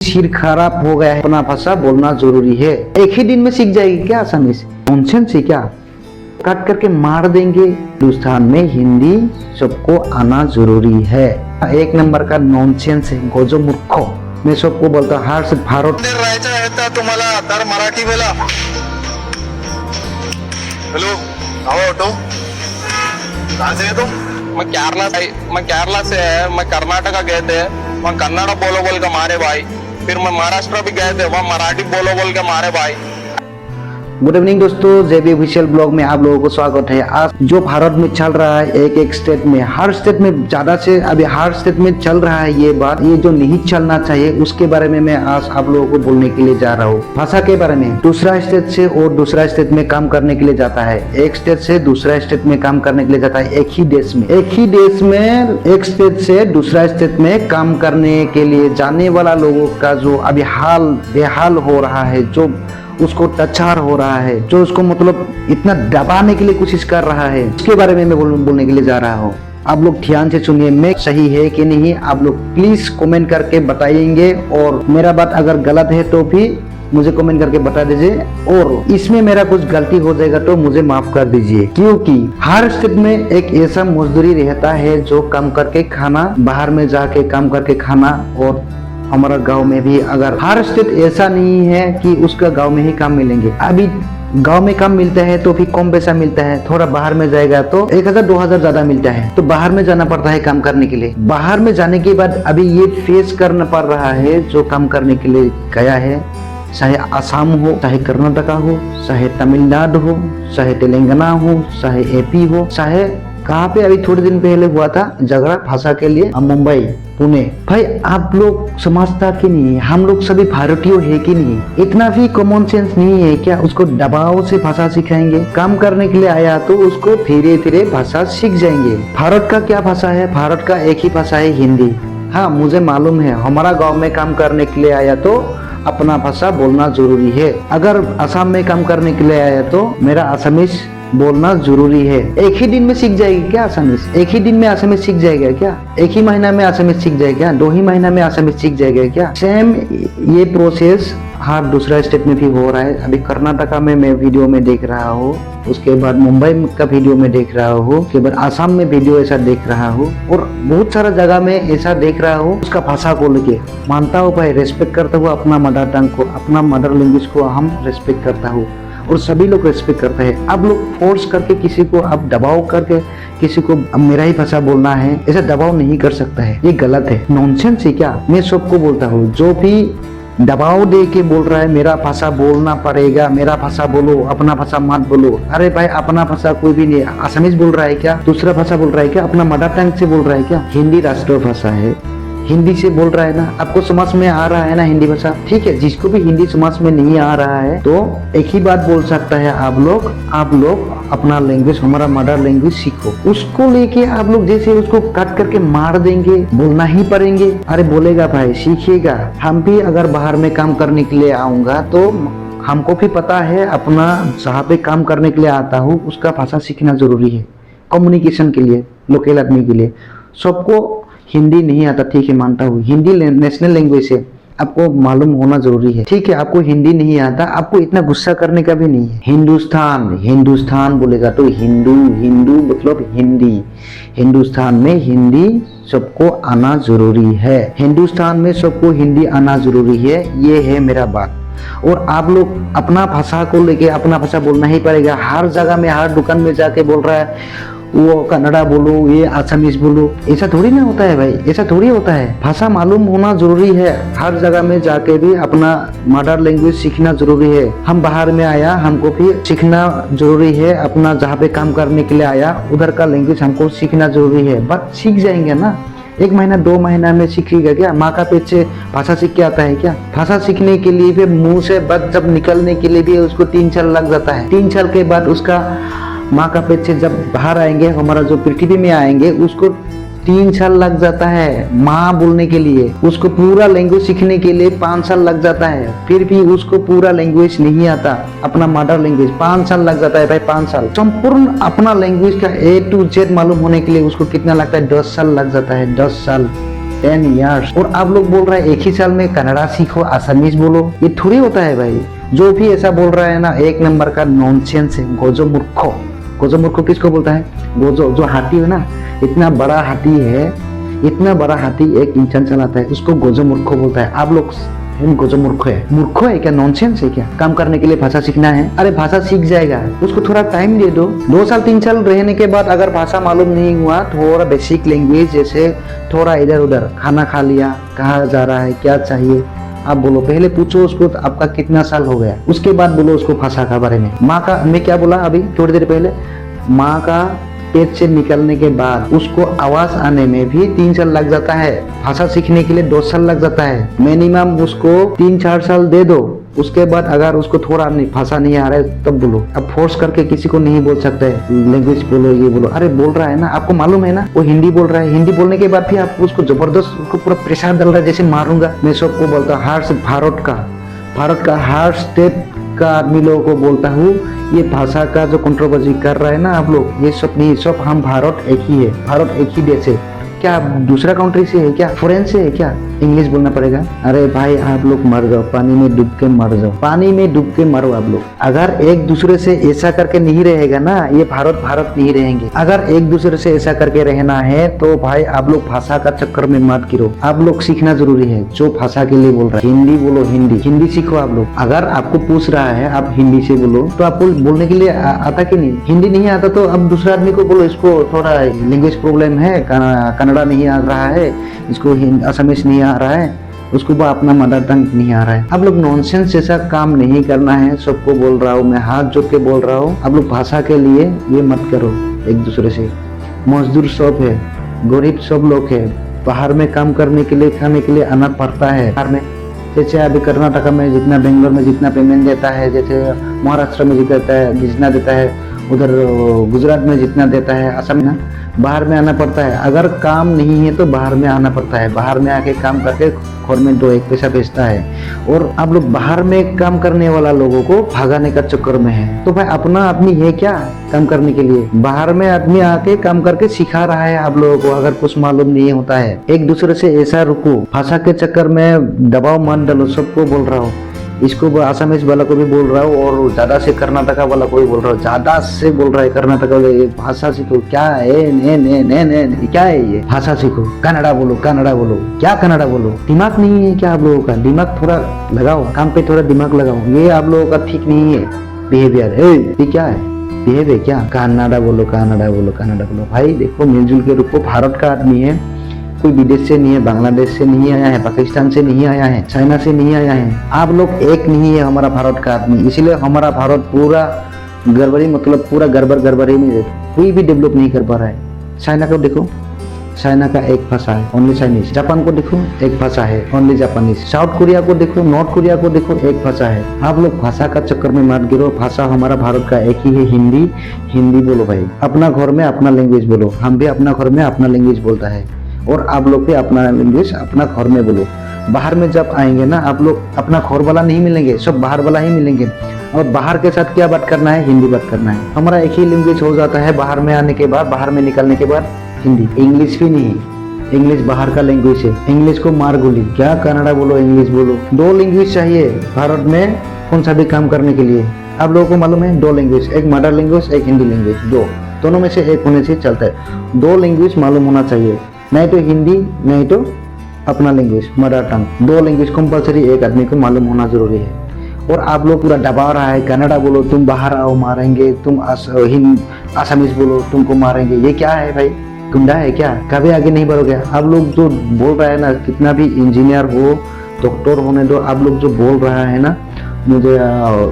सिर खराब हो गया है, अपना भाषा बोलना जरूरी है। एक ही दिन में सीख जाएगी क्या आसामीज? नॉनसेंस है क्या? काट करके मार देंगे। हिंदुस्तान में हिंदी सबको आना जरूरी है। एक नंबर का नॉनसेंस है, गोजो मूर्खो। मैं सबको बोलता हूँ, हर से भारत राहायचं आहे तर तुम्हाला तर मराठी बोला। हेलो, आओ ऑटो। कहाँ से है तुम? मैं केरला से है। मैं कर्नाटका गए थे, वहाँ कन्नड़ बोलो बोल के मारे भाई। फिर मैं महाराष्ट्र भी गए थे, वहाँ मराठी बोलो बोल के मारे भाई। गुड इवनिंग दोस्तों, जेबी ऑफिशियल ब्लॉग में आप लोगों को स्वागत है। आज जो भारत में चल रहा है, एक एक स्टेट में, हर स्टेट में ज्यादा से अभी हर स्टेट में चल रहा है ये बात, ये जो नहीं चलना चाहिए उसके बारे में मैं आज आप लोगों को बोलने के लिए जा रहा हूँ। भाषा के बारे में। दूसरा स्टेट से और दूसरा स्टेट में काम करने के लिए जाता है, एक स्टेट से दूसरा स्टेट में काम करने के लिए जाता है, एक ही देश में एक स्टेट से दूसरा स्टेट में काम करने के लिए जाने वाला लोगों का जो अभी हाल बेहाल हो रहा है, जो उसको टचार हो रहा है, जो उसको मतलब इतना दबाने के लिए कोशिश कर रहा है, उसके बारे में मैं बोलने के लिए जा रहा हूँ। आप लोग ध्यान से सुनिए, मैं सही है कि नहीं आप लोग प्लीज कमेंट करके बताइएंगे, और मेरा बात अगर गलत है तो भी मुझे कमेंट करके बता दीजिए, और इसमें मेरा कुछ गलती हो जाएगा तो मुझे माफ कर दीजिए। क्योंकि हर स्टेट में एक ऐसा मजदूरी रहता है जो काम करके खाना, बाहर में जाके काम करके खाना, और हमारा गांव में भी अगर हर स्टेट ऐसा नहीं है कि उसका गांव में ही काम मिलेंगे। अभी गांव में काम मिलता है तो भी कम पैसा मिलता है, थोड़ा बाहर में जाएगा तो 1000-2000 ज्यादा मिलता है, तो बाहर में जाना पड़ता है काम करने के लिए। बाहर में जाने के बाद अभी ये फेस करना पड़ रहा है, जो काम करने के लिए गया है, चाहे आसाम हो, चाहे कर्नाटका हो, चाहे तमिलनाडु हो, चाहे तेलंगाना हो, चाहे एपी हो, चाहे कहाँ पे अभी थोड़े दिन पहले हुआ था झगड़ा भाषा के लिए, मुंबई, पुणे। भाई आप लोग समझता कि नहीं, हम लोग सभी भारतीय है कि नहीं? इतना भी कॉमन सेंस नहीं है क्या? उसको दबाव से भाषा सिखाएंगे? काम करने के लिए आया तो उसको धीरे धीरे भाषा सीख जाएंगे। भारत का क्या भाषा है? भारत का एक ही भाषा है, हिंदी। हाँ मुझे मालूम है, हमारा गाँव में काम करने के लिए आया तो अपना भाषा बोलना जरूरी है। अगर असम में काम करने के लिए आया तो मेरा असमीज बोलना जरूरी है। एक ही दिन में सीख जाएगी क्या आसामीज? एक ही दिन में आसामीज सीख जाएगा क्या? एक ही महीना में आसामीज सीख जाएगा क्या? 2 ही महीना में आसामीज सीख जाएगा क्या? सेम ये प्रोसेस हर दूसरा स्टेट में भी हो रहा है। अभी कर्नाटका में मैं वीडियो में देख रहा हूँ, उसके बाद मुंबई का वीडियो में देख रहा हूँ, उसके बाद आसाम में वीडियो ऐसा देख रहा हूँ, और बहुत सारा जगह में ऐसा देख रहा हूँ। उसका भाषा को लेके मानता हूँ भाई, रेस्पेक्ट करता हूँ अपना मदर टंग को, अपना मदर लैंग्वेज को हम रेस्पेक्ट करता हूँ, और सभी लोग रेस्पेक्ट करते हैं। आप लोग फोर्स करके किसी को, आप दबाव करके किसी को मेरा ही भाषा बोलना है, ऐसा दबाव नहीं कर सकता है, ये गलत है, नॉनसेंस है क्या? मैं सबको बोलता हूँ, जो भी दबाव दे के बोल रहा है मेरा भाषा बोलना पड़ेगा, मेरा भाषा बोलो, अपना भाषा मत बोलो। अरे भाई अपना भाषा कोई भी नहीं, आसामीज बोल रहा है क्या? दूसरा भाषा बोल रहा है क्या? अपना मदर टंग से बोल रहा है क्या? हिंदी राष्ट्रभाषा है, हिंदी से बोल रहा है ना, आपको समझ में आ रहा है ना हिंदी भाषा? ठीक है, जिसको भी हिंदी समझ में नहीं आ रहा है तो एक ही बात बोल सकता है, आप लोग अपना लैंग्वेज, हमारा मदर लैंग्वेज सीखो। उसको लेके आप लोग जैसे उसको काट करके मार देंगे, बोलना ही पड़ेंगे। अरे बोलेगा भाई, सीखिएगा। हम भी अगर बाहर में काम करने के लिए आऊंगा तो हमको भी पता है, अपना जहाँ पे काम करने के लिए आता हूँ उसका भाषा सीखना जरूरी है, कम्युनिकेशन के लिए, लोकल आदमी के लिए। सबको हिंदी नहीं आता, ठीक है मानता हूँ, हिंदी नेशनल लैंग्वेज है, आपको मालूम होना जरूरी है। ठीक है, आपको हिंदी नहीं आता, आपको इतना गुस्सा करने का भी नहीं है। हिंदुस्तान बोलेगा तो हिंदू मतलब हिंदी। हिंदुस्तान में हिंदी सबको आना जरूरी है, हिंदुस्तान में सबको हिंदी आना जरूरी है, ये है मेरा बात। और आप लोग अपना भाषा को लेके अपना भाषा बोलना ही पड़ेगा। हर जगह में, हर दुकान में जाके बोल रहा है वो कन्नड़ा बोलो, ये आसामीज बोलो, ऐसा थोड़ी ना होता है भाई, ऐसा थोड़ी होता है। भाषा मालूम होना जरूरी है, हर जगह में जाके भी अपना मदर लैंग्वेज सीखना जरूरी है। हम बाहर में आया, हमको भी सीखना जरूरी है, अपना जहाँ पे काम करने के लिए आया उधर का लैंग्वेज हमको सीखना जरूरी है। बट सीख जाएंगे ना, 1 महीना 2 महीना में सीखेगा क्या? माँ का पेट से भाषा सीख के आता है क्या? भाषा सीखने के लिए भी मुंह से बात जब निकलने के लिए भी उसको 3 साल लग जाता है। 3 साल के बाद उसका माँ का पेट से जब बाहर आएंगे, हमारा जो पृथ्वी में आएंगे, उसको 3 साल लग जाता है माँ बोलने के लिए। उसको पूरा लैंग्वेज सीखने के लिए 5 साल लग जाता है, फिर भी उसको पूरा लैंग्वेज नहीं आता, अपना मदर लैंग्वेज। 5 साल लग जाता है भाई, 5 साल। संपूर्ण अपना लैंग्वेज का A to Z मालूम होने के लिए उसको कितना लगता है? 10 साल लग जाता है, 10 साल। 10 ईयर्स। और आप लोग बोल रहे हैं एक ही साल में कन्नड़ा सीखो, असमीज बोलो, ये थोड़ी होता है भाई। जो भी ऐसा बोल रहा है ना, एक नंबर का नॉनसेंस है, गोजो मूर्खो। गोजो मूर्खो किसको बोलता है? गोजो जो हाथी है ना, इतना बड़ा हाथी है, इतना बड़ा हाथी 1 इंसान चलाता है, उसको गोजो मूर्खो बोलता है। आप लोग गोजो मूर्ख है, मूर्ख है क्या? नॉनसेंस है क्या? काम करने के लिए भाषा सीखना है, अरे भाषा सीख जाएगा, उसको थोड़ा टाइम दे दो। 2 साल 3 साल रहने के बाद अगर भाषा मालूम नहीं हुआ, थोड़ा बेसिक लैंग्वेज जैसे थोड़ा इधर उधर, खाना खा लिया, कहाँ जा रहा है, क्या चाहिए, आप बोलो। पहले पूछो उसको आपका कितना साल हो गया, उसके बाद बोलो उसको भाषा का बारे में। माँ का, मैं क्या बोला अभी थोड़ी देर पहले, माँ का पेट से निकलने के बाद उसको आवाज आने में भी 3 साल लग जाता है। भाषा सीखने के लिए 2 साल लग जाता है मिनिमम। उसको 3-4 साल दे दो, उसके बाद अगर उसको थोड़ा भाषा नहीं आ रहा है तब बोलो। अब फोर्स करके किसी को नहीं बोल सकते लैंग्वेज बोलो, ये बोलो। अरे बोल रहा है ना, आपको मालूम है ना वो हिंदी बोल रहा है, हिंदी बोलने के बाद भी आप उसको जबरदस्त उसको पूरा प्रेशर डाल रहा है, जैसे मारूंगा। मैं सबको बोलता हूँ भारत का हर स्टेट का आदमी लोगों को बोलता हूँ, ये भाषा का जो कंट्रोवर्सी कर रहा है ना आप लोग, ये सब नहीं, सब हम भारत एक ही है, भारत एक ही देश है। क्या आप दूसरा कंट्री से है क्या? फॉरेन से है क्या? इंग्लिश बोलना पड़ेगा? अरे भाई आप लोग मर जाओ, पानी में डूब के मर जाओ, पानी में डूब के मरो आप लोग। अगर एक दूसरे से ऐसा करके नहीं रहेगा ना, ये भारत नहीं रहेंगे। अगर एक दूसरे से ऐसा करके रहना है तो भाई आप लोग भाषा का चक्कर में मत गिरो। आप लोग सीखना जरूरी है, जो भाषा के लिए बोल रहा है। हिंदी बोलो, हिंदी सीखो आप लोग। अगर आपको पूछ रहा है आप हिंदी से बोलो, तो आपको बोलने के लिए आता कि नहीं? हिंदी नहीं आता तो अब दूसरा आदमी को बोलो इसको थोड़ा लैंग्वेज प्रॉब्लम है, कन्नड़ा नहीं आ रहा है, इसको असमीज नहीं आ रहा है, उसको अपना मदर टंग नहीं आ रहा है। आप लोग नॉनसेंस जैसा काम नहीं करना है। सबको बोल रहा हूँ मैं, हाथ जोड़ के बोल रहा हूँ, आप लोग भाषा के लिए ये मत करो एक दूसरे से। मजदूर सब है, गरीब सब लोग है, बाहर में काम करने के लिए, खाने के लिए आना पड़ता है। बाहर में जैसे अभी कर्नाटक में जितना, बेंगलोर में जितना पेमेंट देता है, जैसे महाराष्ट्र में जितना देता है, उधर गुजरात में जितना देता है, असम में ना, बाहर में आना पड़ता है। अगर काम नहीं है तो बाहर में आना पड़ता है, बाहर में आके काम करके गवर्नमेंट 2-1 पैसा भेजता है। और आप लोग बाहर में काम करने वाला लोगों को भगाने का चक्कर में है। तो भाई अपना आदमी है क्या काम करने के लिए? बाहर में आदमी आके काम करके सिखा रहा है आप लोगों को, अगर कुछ मालूम नहीं होता है। एक दूसरे से ऐसा रुको, भाषा के चक्कर में दबाव मत डालो। सबको बोल रहा हूँ, इसको असमीज वाला को भी बोल रहा हूँ, और ज्यादा से कर्नाटका वाला को भी बोल रहा हूँ, ज्यादा से बोल रहा है कर्नाटका वाले, भाषा सीखो। क्या है ने क्या है ये? भाषा सीखो, कन्नड़ा बोलो, क्या कन्नड़ा बोलो? दिमाग नहीं है क्या आप लोगों का? दिमाग थोड़ा लगाओ, काम पे थोड़ा दिमाग लगाओ। ये आप लोगों का ठीक नहीं है बिहेवियर। ये क्या है बिहेवियर? क्या कन्नड़ा बोलो? भाई देखो, मिलजुल के रुको। भारत का आदमी है, कोई विदेश से नहीं है, बांग्लादेश से नहीं आया है, पाकिस्तान से नहीं आया है, चाइना से नहीं आया है। आप लोग एक नहीं है हमारा भारत का आदमी, इसलिए हमारा भारत पूरा गड़बड़ी, मतलब पूरा गड़बड़ी में कोई भी डेवलप नहीं कर पा रहा है। चाइना को देखो, चाइना का एक भाषा है, ओनली चाइनीज। जापान को देखो, एक भाषा है, ओनली जापानीज। साउथ कोरिया को देखो, नॉर्थ कोरिया को देखो, एक भाषा है। आप लोग भाषा का चक्कर में मत गिरो। भाषा हमारा भारत का एक ही है, हिंदी बोलो भाई। अपना घर में अपना लैंग्वेज बोलो। हम भी अपना घर में अपना लैंग्वेज बोलता है, और आप लोग भी अपना लैंग्वेज अपना घर में बोलो। बाहर में जब आएंगे ना आप लोग, अपना घर वाला नहीं मिलेंगे, सब बाहर वाला ही मिलेंगे। और बाहर के साथ क्या बात करना है? हिंदी बात करना है। हमारा एक ही लैंग्वेज हो जाता है बाहर में आने के बाद, बाहर में निकलने के बाद हिंदी। इंग्लिश भी नहीं, इंग्लिश बाहर का लैंग्वेज है, इंग्लिश को मार गोली। क्या कन्नड़ा बोलो, इंग्लिश बोलो। 2 लैंग्वेज चाहिए भारत में कौन सा भी काम करने के लिए। आप लोगों को मालूम है 2 लैंग्वेज, एक मदर लैंग्वेज, एक हिंदी लैंग्वेज। दोनों में से एक होने से चलता है। 2 लैंग्वेज मालूम होना चाहिए, नहीं तो हिंदी, नहीं तो अपना language mother tongue. 2 language compulsory एक आदमी को मालूम होना जरूरी है। और आप लोग पूरा दबा रहा है, कन्नड़ा बोलो, तुम बाहर आओ मारेंगे, तुम असमीज बोलो, तुमको मारेंगे। ये क्या है भाई? गुंडा है क्या? कभी आगे नहीं बढ़ोगे। आप लोग जो बोल रहा है ना, कितना भी इंजीनियर हो, डॉक्टर होने दो, आप लोग जो बोल रहा है ना, मुझे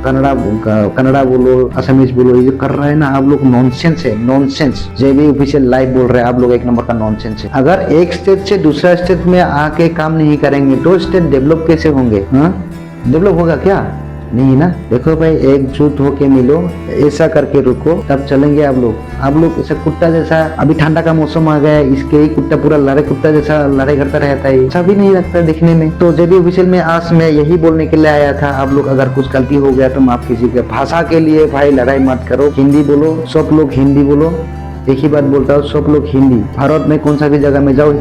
कन्नड़ा बोलो, असमीज बोलो, ये कर रहा है ना आप लोग, नॉनसेंस है, नॉनसेंस। जेबी ऑफिशियल लाइव बोल रहे हैं, आप लोग एक नंबर का नॉनसेंस है। अगर एक स्टेट से दूसरा स्टेट में आके काम नहीं करेंगे तो स्टेट डेवलप कैसे होंगे? डेवलप होगा क्या? नहीं ना। देखो भाई, एकजुट होके मिलो, ऐसा करके रुको, तब चलेंगे आप लोग ऐसा कुत्ता जैसा। अभी ठंडा का मौसम आ गया है, इसके ही कुत्ता पूरा लड़ाई कुत्ता जैसा लड़ाई करता रहता है, ऐसा भी नहीं लगता दिखने में। तो जेबी ऑफिशियल में आज मैं यही बोलने के लिए आया था। आप लोग अगर कुछ गलती हो गया तो माफ कीजिएगा। भाषा के लिए भाई लड़ाई मत करो, हिंदी बोलो, सब लोग हिंदी बोलो। एक ही बात बोलता हूँ, सब लोग हिंदी। भारत में कौन सा भी जगह में जाओ,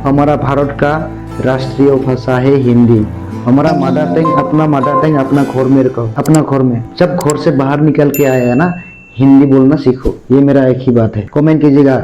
हमारा भारत का राष्ट्रीय भाषा है हिंदी। हमारा मदर टंग अपना घर में रखो, अपना घर में। जब घर से बाहर निकल के आए है ना, हिंदी बोलना सीखो। ये मेरा एक ही बात है। कमेंट कीजिएगा